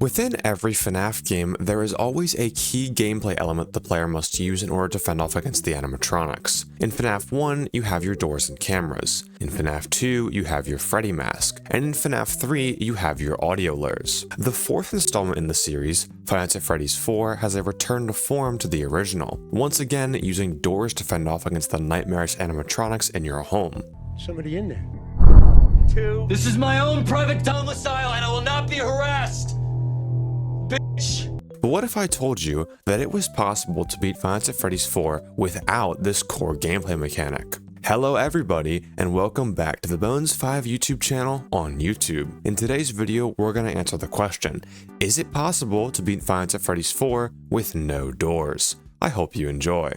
Within every FNAF game, there is always a key gameplay element the player must use in order to fend off against the animatronics. In FNAF 1, you have your doors and cameras. In FNAF 2, you have your Freddy mask. And in FNAF 3, you have your audio lures. The fourth installment in the series, Five Nights at Freddy's 4, has a return to form to the original, once again using doors to fend off against the nightmarish animatronics in your home. Somebody in there. This is my own private domicile and I will not be harassed! Bitch! But what if I told you that it was possible to beat Five Nights at Freddy's 4 without this core gameplay mechanic? Hello everybody, and welcome back to the Bones 5 YouTube channel on YouTube. In today's video, we're going to answer the question, is it possible to beat Five Nights at Freddy's 4 with no doors? I hope you enjoy.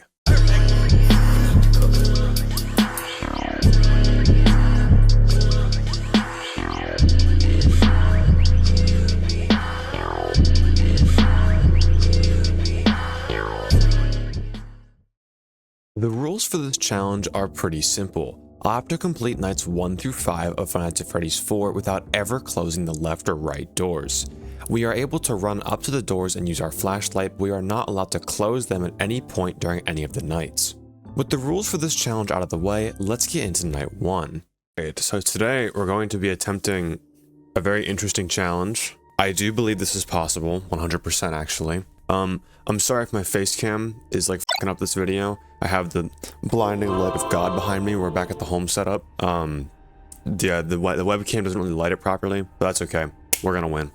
The rules for this challenge are pretty simple. I'll have to complete nights 1 through 5 of Five Nights at Freddy's 4 without ever closing the left or right doors. We are able to run up to the doors and use our flashlight, but we are not allowed to close them at any point during any of the nights. With the rules for this challenge out of the way, let's get into night 1. Alright, so today we're going to be attempting a very interesting challenge. I do believe this is possible, 100% actually. I'm sorry if my face cam is like fucking up this video. I have the blinding light of God behind me. We're back at the home setup. Yeah, the webcam doesn't really light it properly, but that's okay. We're gonna win.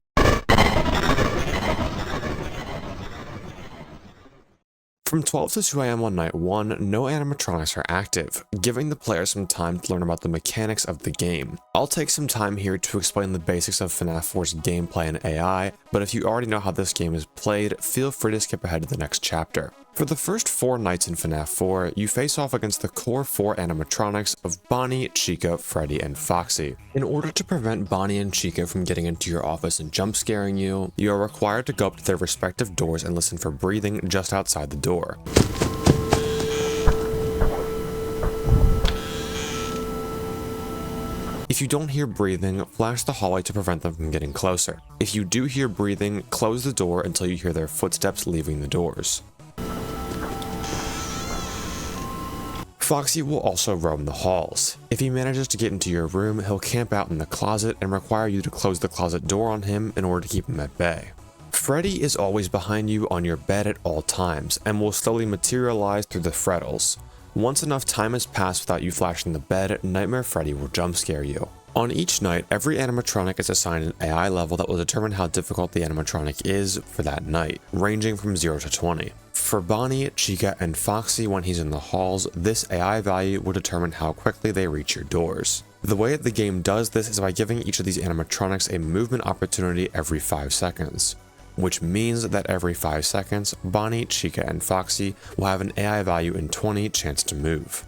From 12 to 2 AM on night 1, no animatronics are active, giving the player some time to learn about the mechanics of the game. I'll take some time here to explain the basics of FNAF 4's gameplay and AI, but if you already know how this game is played, feel free to skip ahead to the next chapter. For the first 4 nights in FNAF 4, you face off against the core 4 animatronics of Bonnie, Chica, Freddy, and Foxy. In order to prevent Bonnie and Chica from getting into your office and jump scaring you, you are required to go up to their respective doors and listen for breathing just outside the door. If you don't hear breathing, flash the hallway to prevent them from getting closer. If you do hear breathing, close the door until you hear their footsteps leaving the doors. Foxy will also roam the halls. If he manages to get into your room, he'll camp out in the closet and require you to close the closet door on him in order to keep him at bay. Freddy is always behind you on your bed at all times and will slowly materialize through the frettles. Once enough time has passed without you flashing the bed, Nightmare Freddy will jump scare you. On each night, every animatronic is assigned an AI level that will determine how difficult the animatronic is for that night, ranging from 0 to 20. For Bonnie, Chica, and Foxy when he's in the halls, this AI value will determine how quickly they reach your doors. The way that the game does this is by giving each of these animatronics a movement opportunity every 5 seconds. Which means that every 5 seconds, Bonnie, Chica, and Foxy will have an AI value in 20 chance to move.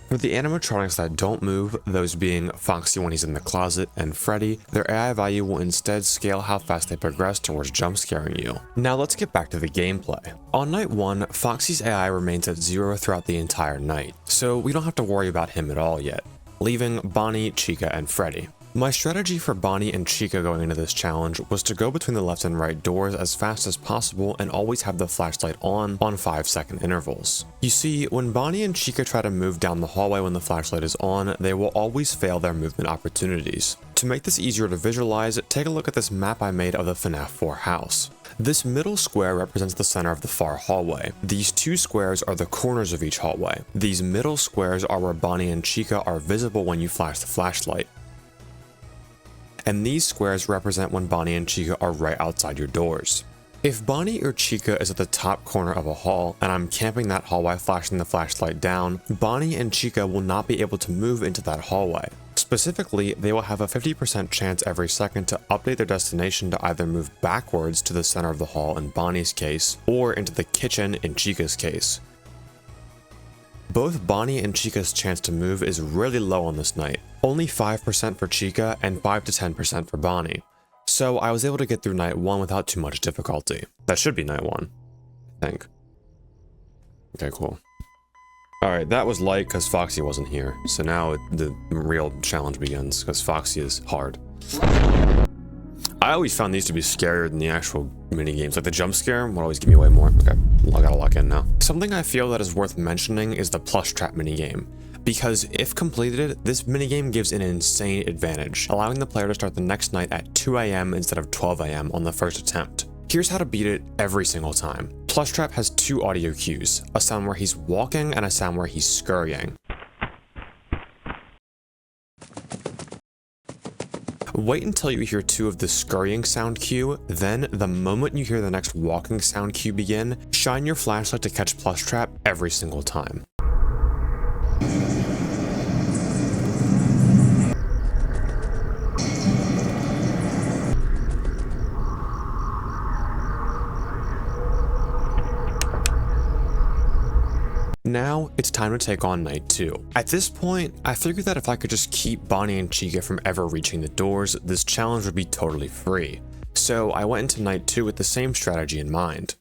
For the animatronics that don't move, those being Foxy when he's in the closet and Freddy, their AI value will instead scale how fast they progress towards jump scaring you. Now let's get back to the gameplay. On night 1, Foxy's AI remains at 0 throughout the entire night, so we don't have to worry about him at all yet, leaving Bonnie, Chica, and Freddy. My strategy for Bonnie and Chica going into this challenge was to go between the left and right doors as fast as possible and always have the flashlight on 5-second intervals. You see, when Bonnie and Chica try to move down the hallway when the flashlight is on, they will always fail their movement opportunities. To make this easier to visualize, take a look at this map I made of the FNAF 4 house. This middle square represents the center of the far hallway. These 2 squares are the corners of each hallway. These middle squares are where Bonnie and Chica are visible when you flash the flashlight. And these squares represent when Bonnie and Chica are right outside your doors. If Bonnie or Chica is at the top corner of a hall, and I'm camping that hallway flashing the flashlight down, Bonnie and Chica will not be able to move into that hallway. Specifically, they will have a 50% chance every second to update their destination to either move backwards to the center of the hall in Bonnie's case, or into the kitchen in Chica's case. Both Bonnie and Chica's chance to move is really low on this night, only 5% for Chica and 5 to 10% for Bonnie. So I was able to get through night 1 without too much difficulty. That should be night 1, I think. Okay, cool. Alright, that was light because Foxy wasn't here, so now the real challenge begins because Foxy is hard. I always found these to be scarier than the actual mini games. Like the jump scare would always give me way more. Okay, I gotta lock in now. Something I feel that is worth mentioning is the Plushtrap mini game, because if completed, this minigame gives an insane advantage, allowing the player to start the next night at 2 AM instead of 12 AM on the first attempt. Here's how to beat it every single time. Plushtrap has 2 audio cues, a sound where he's walking and a sound where he's scurrying. Wait until you hear 2 of the scurrying sound cue, then the moment you hear the next walking sound cue begin, shine your flashlight to catch Plushtrap every single time. Now, it's time to take on night 2. At this point, I figured that if I could just keep Bonnie and Chica from ever reaching the doors, this challenge would be totally free. So I went into night 2 with the same strategy in mind.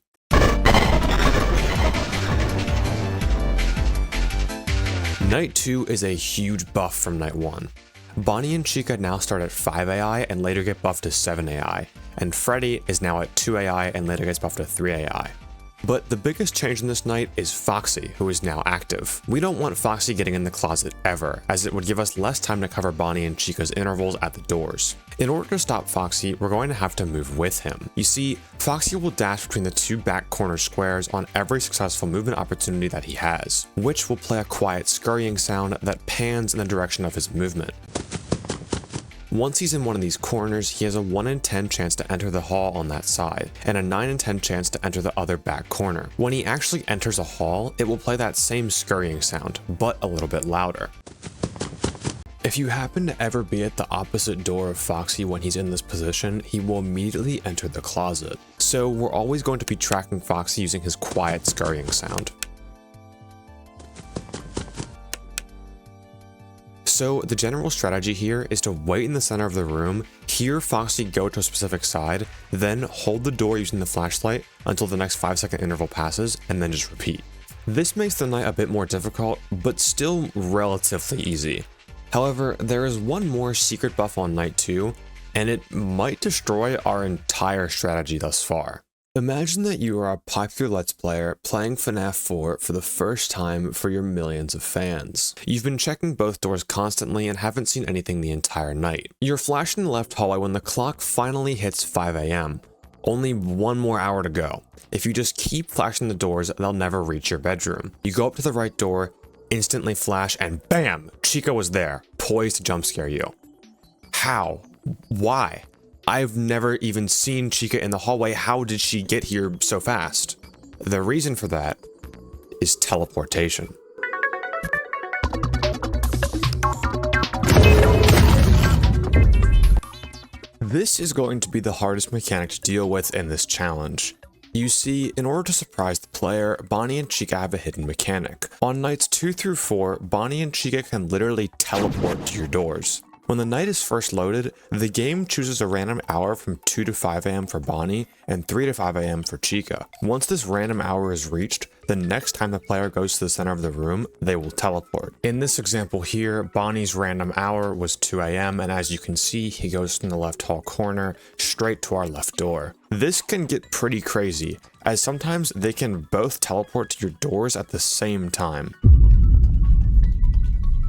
Night 2 is a huge buff from night 1. Bonnie and Chica now start at 5 AI and later get buffed to 7 AI, and Freddy is now at 2 AI and later gets buffed to 3 AI. But the biggest change in this night is Foxy, who is now active. We don't want Foxy getting in the closet ever, as it would give us less time to cover Bonnie and Chica's intervals at the doors. In order to stop Foxy, we're going to have to move with him. You see, Foxy will dash between the 2 back corner squares on every successful movement opportunity that he has, which will play a quiet scurrying sound that pans in the direction of his movement. Once he's in one of these corners, he has a 1 in 10 chance to enter the hall on that side, and a 9 in 10 chance to enter the other back corner. When he actually enters a hall, it will play that same scurrying sound, but a little bit louder. If you happen to ever be at the opposite door of Foxy when he's in this position, he will immediately enter the closet. So we're always going to be tracking Foxy using his quiet scurrying sound. So the general strategy here is to wait in the center of the room, hear Foxy go to a specific side, then hold the door using the flashlight until the next 5-second interval passes, and then just repeat. This makes the night a bit more difficult, but still relatively easy. However, there is one more secret buff on night 2, and it might destroy our entire strategy thus far. Imagine that you are a popular Let's Player playing FNAF 4 for the first time for your millions of fans. You've been checking both doors constantly and haven't seen anything the entire night. You're flashing the left hallway when the clock finally hits 5 AM. Only 1 more hour to go. If you just keep flashing the doors, they'll never reach your bedroom. You go up to the right door, instantly flash, and BAM! Chica was there, poised to jump scare you. How? Why? I've never even seen Chica in the hallway. How did she get here so fast? The reason for that is teleportation. This is going to be the hardest mechanic to deal with in this challenge. You see, in order to surprise the player, Bonnie and Chica have a hidden mechanic. On nights 2 through 4, Bonnie and Chica can literally teleport to your doors. When the night is first loaded, the game chooses a random hour from 2 to 5 AM for Bonnie and 3 to 5 AM for Chica. Once this random hour is reached, the next time the player goes to the center of the room, they will teleport. In this example here, Bonnie's random hour was 2 AM, and as you can see, he goes from the left hall corner straight to our left door. This can get pretty crazy, as sometimes they can both teleport to your doors at the same time.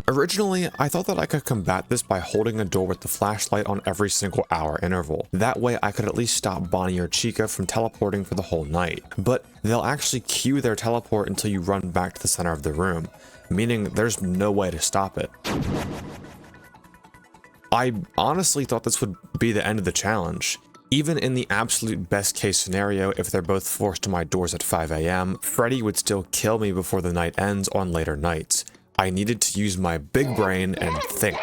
Originally, I thought that I could combat this by holding a door with the flashlight on every single hour interval. That way I could at least stop Bonnie or Chica from teleporting for the whole night. But they'll actually cue their teleport until you run back to the center of the room, meaning there's no way to stop it. I honestly thought this would be the end of the challenge. Even in the absolute best case scenario, if they're both forced to my doors at 5 AM, Freddy would still kill me before the night ends on later nights. I needed to use my big brain and think.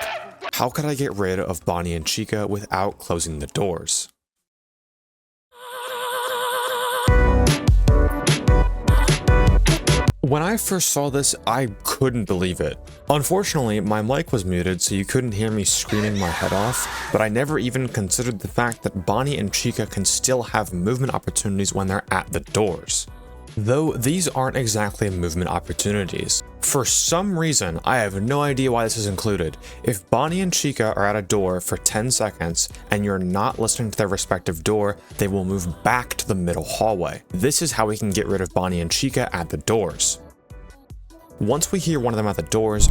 How could I get rid of Bonnie and Chica without closing the doors? When I first saw this, I couldn't believe it. Unfortunately, my mic was muted, so you couldn't hear me screaming my head off, but I never even considered the fact that Bonnie and Chica can still have movement opportunities when they're at the doors. Though these aren't exactly movement opportunities. For some reason, I have no idea why this is included. If Bonnie and Chica are at a door for 10 seconds and you're not listening to their respective door, they will move back to the middle hallway. This is how we can get rid of Bonnie and Chica at the doors. Once we hear one of them at the doors,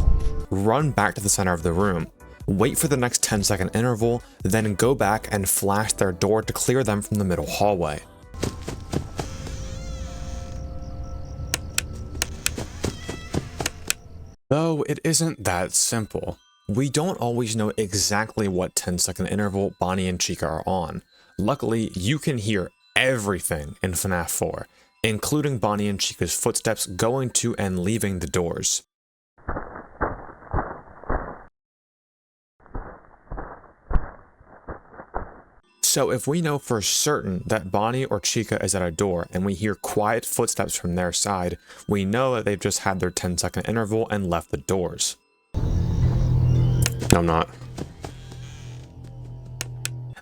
run back to the center of the room. Wait for the next 10-second interval, then go back and flash their door to clear them from the middle hallway. Though it isn't that simple. We don't always know exactly what 10-second interval Bonnie and Chica are on. Luckily, you can hear everything in FNAF 4, including Bonnie and Chica's footsteps going to and leaving the doors. So if we know for certain that Bonnie or Chica is at a door and we hear quiet footsteps from their side, we know that they've just had their 10-second interval and left the doors. No, I'm not.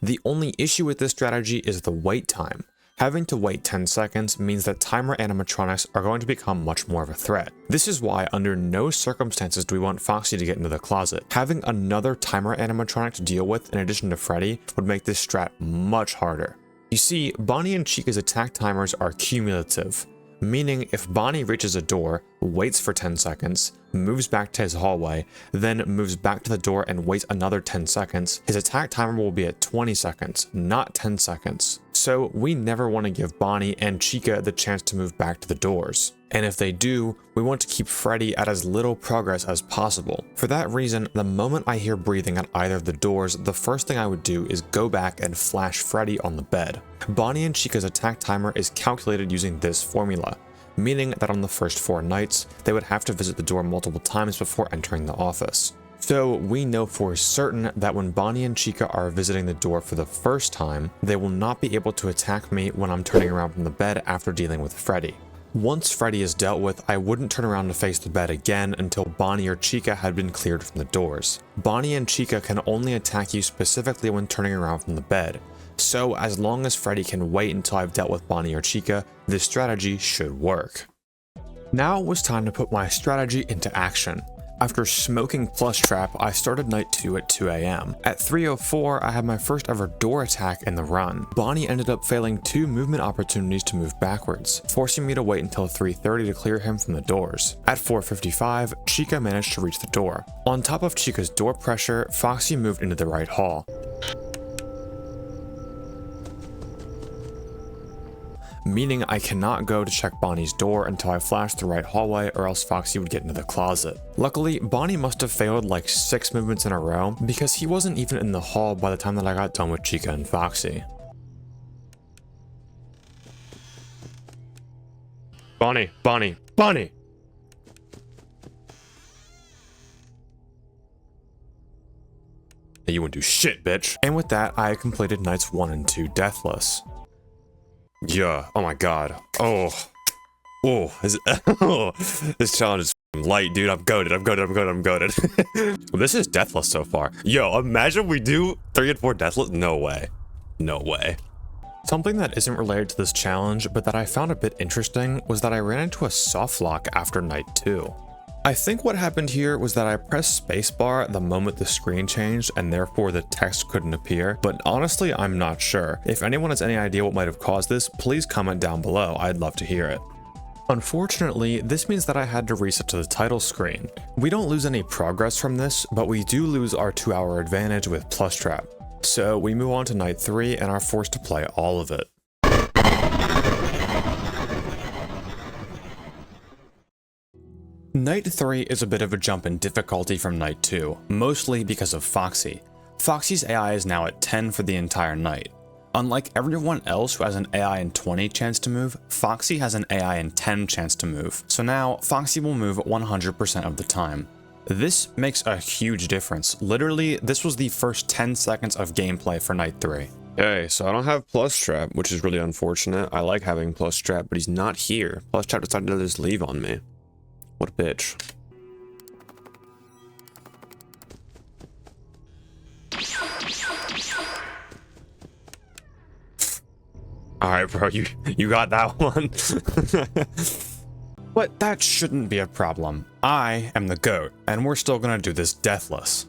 The only issue with this strategy is the wait time. Having to wait 10 seconds means that timer animatronics are going to become much more of a threat. This is why under no circumstances do we want Foxy to get into the closet. Having another timer animatronic to deal with in addition to Freddy would make this strat much harder. You see, Bonnie and Chica's attack timers are cumulative, meaning if Bonnie reaches a door, waits for 10 seconds, moves back to his hallway, then moves back to the door and waits another 10 seconds, his attack timer will be at 20 seconds, not 10 seconds. So we never want to give Bonnie and Chica the chance to move back to the doors. And if they do, we want to keep Freddy at as little progress as possible. For that reason, the moment I hear breathing at either of the doors, the first thing I would do is go back and flash Freddy on the bed. Bonnie and Chica's attack timer is calculated using this formula, meaning that on the first 4 nights, they would have to visit the door multiple times before entering the office. So we know for certain that when Bonnie and Chica are visiting the door for the first time, they will not be able to attack me when I'm turning around from the bed after dealing with Freddy. Once Freddy is dealt with, I wouldn't turn around to face the bed again until Bonnie or Chica had been cleared from the doors. Bonnie and Chica can only attack you specifically when turning around from the bed. So as long as Freddy can wait until I've dealt with Bonnie or Chica, this strategy should work. Now it was time to put my strategy into action. After smoking Plushtrap, I started night 2 at 2 AM. At 3:04, I had my first ever door attack in the run. Bonnie ended up failing 2 movement opportunities to move backwards, forcing me to wait until 3:30 to clear him from the doors. At 4:55, Chica managed to reach the door. On top of Chica's door pressure, Foxy moved into the right hall, meaning I cannot go to check Bonnie's door until I flash the right hallway or else Foxy would get into the closet. Luckily, Bonnie must have failed like 6 movements in a row because he wasn't even in the hall by the time that I got done with Chica and Foxy. Bonnie, Bonnie, Bonnie! You wouldn't do shit, bitch. And with that, I completed nights 1 and 2 deathless. Yeah, oh my god. Oh, this challenge is light, dude. I'm goated. This is deathless so far. Yo, imagine we do 3 and 4 deathless. No way. No way. Something that isn't related to this challenge, but that I found a bit interesting, was that I ran into a soft lock after night 2. I think what happened here was that I pressed spacebar the moment the screen changed and therefore the text couldn't appear, but honestly I'm not sure. If anyone has any idea what might have caused this, please comment down below, I'd love to hear it. Unfortunately, this means that I had to reset to the title screen. We don't lose any progress from this, but we do lose our 2-hour advantage with Plushtrap. So we move on to night 3 and are forced to play all of it. Night 3 is a bit of a jump in difficulty from night 2, mostly because of Foxy. Foxy's AI is now at 10 for the entire night. Unlike everyone else who has an AI in 20 chance to move, Foxy has an AI in 10 chance to move, so now Foxy will move 100% of the time. This makes a huge difference. Literally, this was the first 10 seconds of gameplay for night 3. Okay, so I don't have Plushtrap, which is really unfortunate. I like having Plushtrap, but he's not here. Plushtrap decided to just leave on me. What a bitch. Alright, bro, you got that one. But that shouldn't be a problem. I am the GOAT, and we're still gonna do this deathless.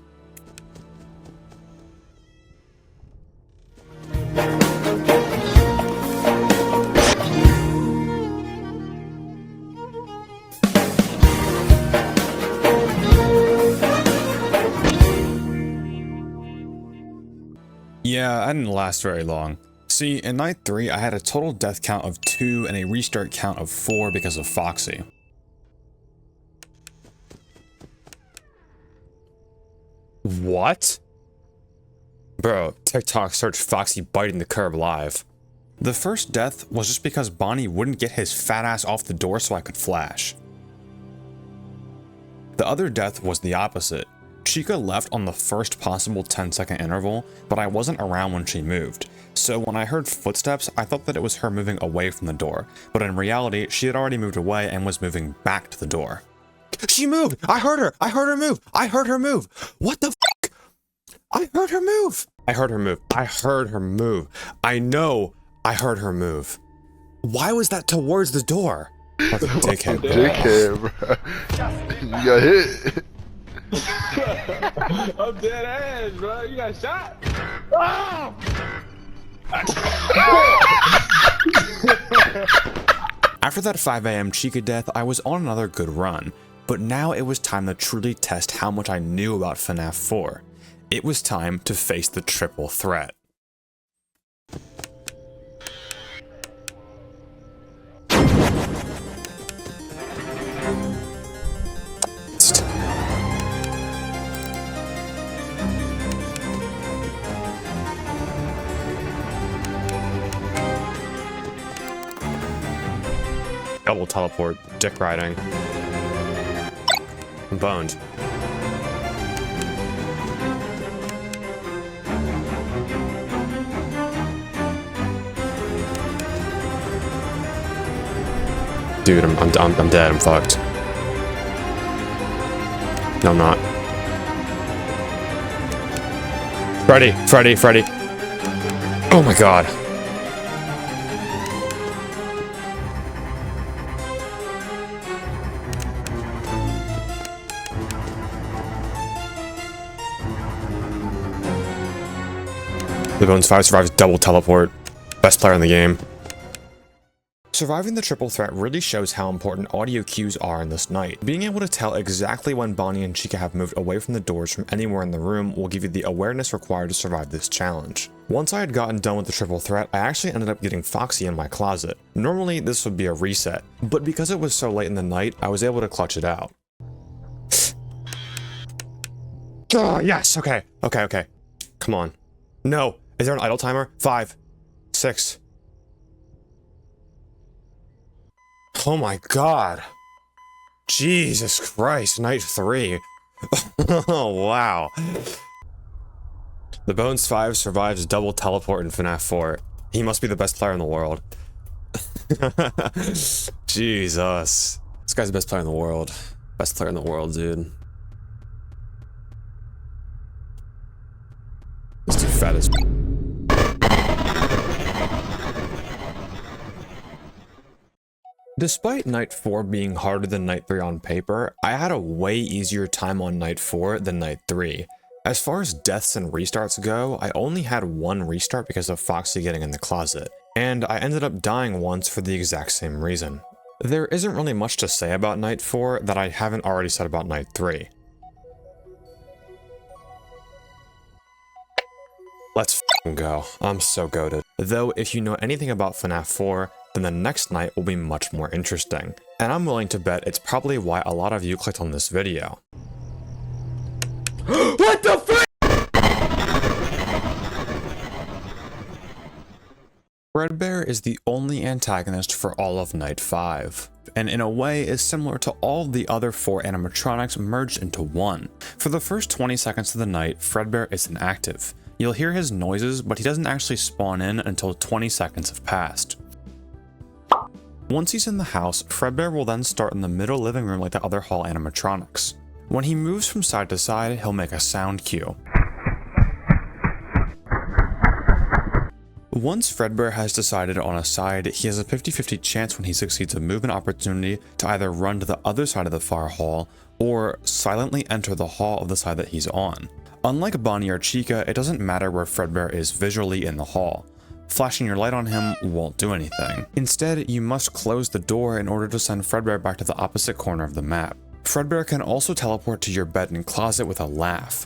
Yeah, I didn't last very long. See, in night 3, I had a total death count of 2 and a restart count of 4 because of Foxy. What? Bro, TikTok searched Foxy biting the curb live. The first death was just because Bonnie wouldn't get his fat ass off the door so I could flash. The other death was the opposite. Chica left on the first possible 10-second interval, but I wasn't around when she moved. So when I heard footsteps, I thought that it was her moving away from the door, but in reality, she had already moved away and was moving back to the door. She moved! I heard her! I heard her move! I heard her move! What the fuck? I heard her move! I heard her move. I heard her move. I know I heard her move. Why was that towards the door? Like a dickhead, bro. Dickhead, bro. You got hit. I'm dead ass, bro. You got shot. Ah! After that 5 AM Chica death, I was on another good run, but now it was time to truly test how much I knew about FNAF 4. It was time to face the triple threat. Double teleport, dick riding. I'm boned. Dude, I'm dead. I'm fucked. No, I'm not. Freddy. Oh my god. The Bones 5 survives double teleport. Best player in the game. Surviving the triple threat really shows how important audio cues are in this night. Being able to tell exactly when Bonnie and Chica have moved away from the doors from anywhere in the room will give you the awareness required to survive this challenge. Once I had gotten done with the triple threat, I actually ended up getting Foxy in my closet. Normally this would be a reset, but because it was so late in the night, I was able to clutch it out. Oh, yes, okay. Come on. No. Is there an idle timer? 5, 6. Oh my god. Jesus Christ, night 3. Oh wow. The Bones 5 survives double teleport in FNAF 4. He must be the best player in the world. Jesus. This guy's the best player in the world. Best player in the world, dude. This dude fat as... Despite night 4 being harder than night 3 on paper, I had a way easier time on night 4 than night 3. As far as deaths and restarts go, I only had 1 restart because of Foxy getting in the closet, and I ended up dying once for the exact same reason. There isn't really much to say about night 4 that I haven't already said about night 3. Let's f***ing go. I'm so goated. Though if you know anything about FNAF 4, then the next night will be much more interesting. And I'm willing to bet it's probably why a lot of you clicked on this video. What the f***? Fredbear is the only antagonist for all of night 5, and in a way is similar to all the other 4 animatronics merged into one. For the first 20 seconds of the night, Fredbear isn't active. You'll hear his noises, but he doesn't actually spawn in until 20 seconds have passed. Once he's in the house, Fredbear will then start in the middle living room like the other hall animatronics. When he moves from side to side, he'll make a sound cue. Once Fredbear has decided on a side, he has a 50-50 chance when he succeeds a movement opportunity to either run to the other side of the far hall or silently enter the hall of the side that he's on. Unlike Bonnie or Chica, it doesn't matter where Fredbear is visually in the hall. Flashing your light on him won't do anything. Instead, you must close the door in order to send Fredbear back to the opposite corner of the map. Fredbear can also teleport to your bed and closet with a laugh,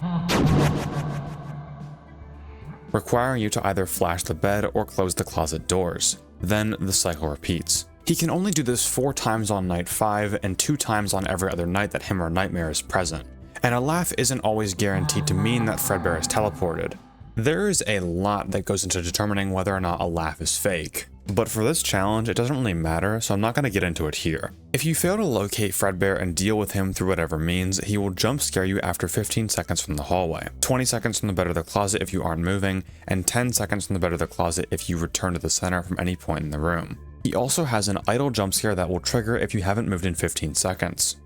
requiring you to either flash the bed or close the closet doors. Then the cycle repeats. He can only do this 4 times on night 5 and 2 times on every other night that him or Nightmare is present. And a laugh isn't always guaranteed to mean that Fredbear is teleported. There is a lot that goes into determining whether or not a laugh is fake. But for this challenge, it doesn't really matter, so I'm not going to get into it here. If you fail to locate Fredbear and deal with him through whatever means, he will jump scare you after 15 seconds from the hallway, 20 seconds from the bed or the closet if you aren't moving, and 10 seconds from the bed or the closet if you return to the center from any point in the room. He also has an idle jump scare that will trigger if you haven't moved in 15 seconds.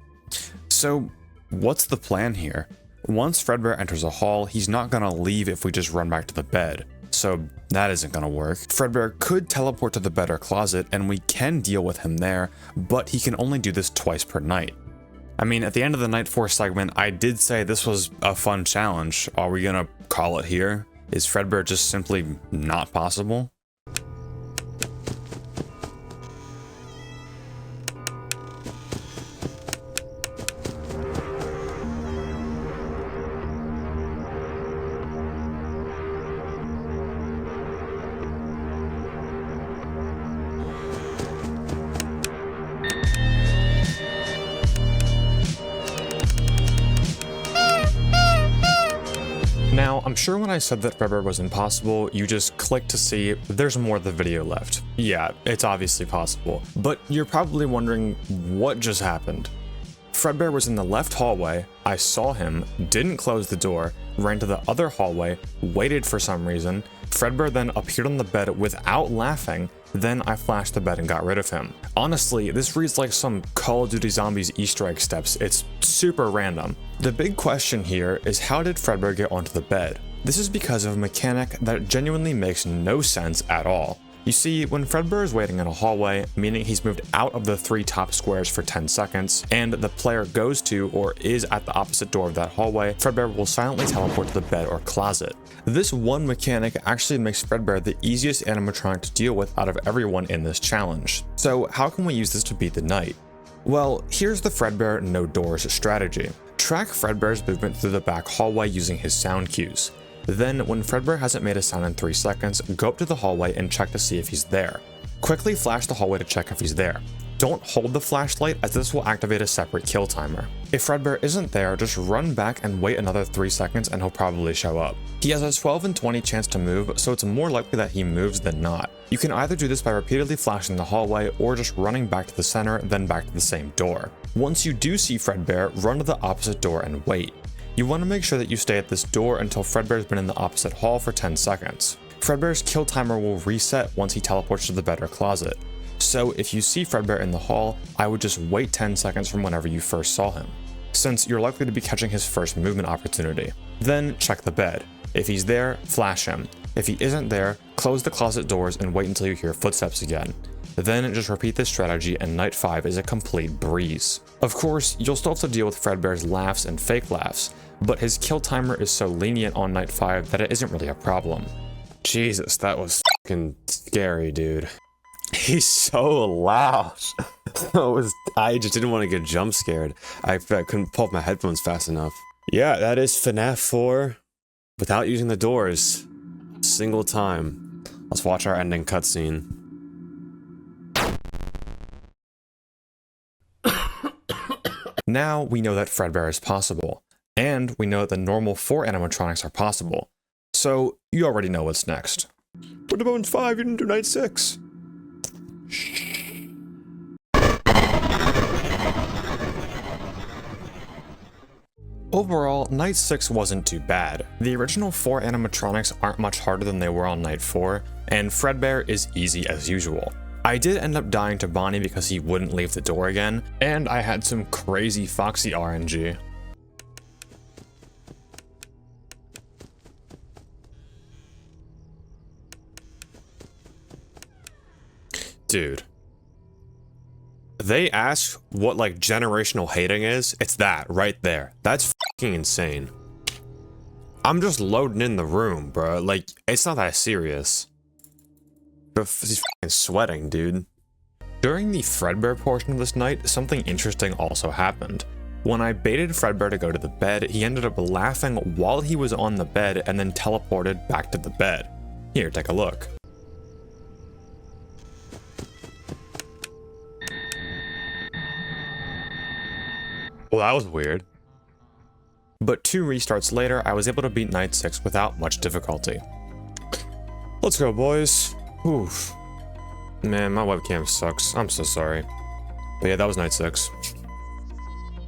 So, what's the plan here? Once Fredbear enters a hall, he's not gonna leave if we just run back to the bed, so that isn't gonna work. Fredbear could teleport to the bed or closet and we can deal with him there, but he can only do this twice per night. I mean, at the end of the night 4 segment, I did say this was a fun challenge. Are we gonna call it here? Is Fredbear just simply not possible? Now, I'm sure when I said that Fredbear was impossible, you just clicked to see there's more of the video left. Yeah, it's obviously possible. But you're probably wondering what just happened. Fredbear was in the left hallway, I saw him, didn't close the door, ran to the other hallway, waited for some reason. Fredbear then appeared on the bed without laughing, then I flashed the bed and got rid of him. Honestly, this reads like some Call of Duty Zombies Easter egg steps. It's super random. The big question here is, how did Fredbear get onto the bed? This is because of a mechanic that genuinely makes no sense at all. You see, when Fredbear is waiting in a hallway, meaning he's moved out of the 3 top squares for 10 seconds, and the player goes to or is at the opposite door of that hallway, Fredbear will silently teleport to the bed or closet. This one mechanic actually makes Fredbear the easiest animatronic to deal with out of everyone in this challenge. So how can we use this to beat the night? Well, here's the Fredbear no doors strategy. Track Fredbear's movement through the back hallway using his sound cues. Then, when Fredbear hasn't made a sound in 3 seconds, go up to the hallway and check to see if he's there. Quickly flash the hallway to check if he's there. Don't hold the flashlight, as this will activate a separate kill timer. If Fredbear isn't there, just run back and wait another 3 seconds and he'll probably show up. He has a 12 and 20 chance to move, so it's more likely that he moves than not. You can either do this by repeatedly flashing the hallway or just running back to the center, then back to the same door. Once you do see Fredbear, run to the opposite door and wait. You want to make sure that you stay at this door until Fredbear's been in the opposite hall for 10 seconds. Fredbear's kill timer will reset once he teleports to the bed or closet. So if you see Fredbear in the hall, I would just wait 10 seconds from whenever you first saw him, since you're likely to be catching his first movement opportunity. Then check the bed. If he's there, flash him. If he isn't there, close the closet doors and wait until you hear footsteps again. Then just repeat this strategy and night 5 is a complete breeze. Of course, you'll still have to deal with Fredbear's laughs and fake laughs, but his kill timer is so lenient on night 5 that it isn't really a problem. Jesus, that was fucking scary, dude. He's so loud. I just didn't want to get jump scared. I couldn't pull up my headphones fast enough. Yeah, that is FNAF 4 without using the doors. Single time. Let's watch our ending cutscene. Now we know that Fredbear is possible, and we know that the normal 4 animatronics are possible. So you already know what's next. What about 5? You didn't do night 6. Overall, night 6 wasn't too bad. The original 4 animatronics aren't much harder than they were on night 4, and Fredbear is easy as usual. I did end up dying to Bonnie because he wouldn't leave the door again, and I had some crazy Foxy RNG. Dude. They ask what like generational hating is. It's that right there. That's fucking insane. I'm just loading in the room, bro. Like, it's not that serious. But he's fucking sweating, dude. During the Fredbear portion of this night, something interesting also happened. When I baited Fredbear to go to the bed, he ended up laughing while he was on the bed and then teleported back to the bed. Here, take a look. Well, that was weird. But 2 restarts later, I was able to beat Night 6 without much difficulty. Let's go, boys. Oof. Man, my webcam sucks. I'm so sorry. But yeah, that was Night 6.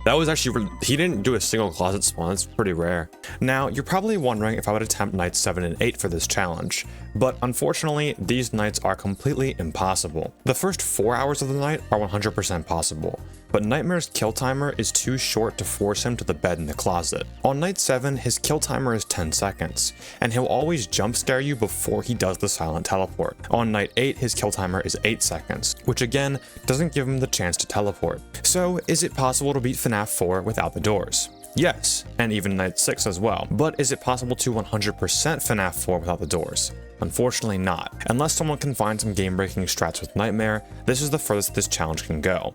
That was actually, he didn't do a single closet spawn. It's pretty rare. Now, you're probably wondering if I would attempt nights 7 and 8 for this challenge, but unfortunately, these nights are completely impossible. The first 4 hours of the night are 100% possible, but Nightmare's kill timer is too short to force him to the bed in the closet. On night 7, his kill timer is 10 seconds, and he'll always jump scare you before he does the silent teleport. On night 8, his kill timer is 8 seconds, which again, doesn't give him the chance to teleport. So, is it possible to beat FNAF 4 without the doors? Yes, and even night 6 as well, but is it possible to 100% FNAF 4 without the doors? Unfortunately not. Unless someone can find some game-breaking strats with Nightmare, this is the furthest this challenge can go.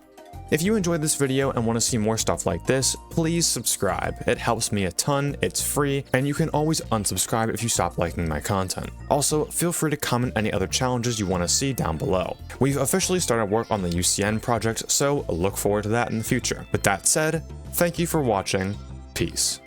If you enjoyed this video and want to see more stuff like this, please subscribe. It helps me a ton, it's free, and you can always unsubscribe if you stop liking my content. Also, feel free to comment any other challenges you want to see down below. We've officially started work on the UCN project, so look forward to that in the future. With that said, thank you for watching. Peace.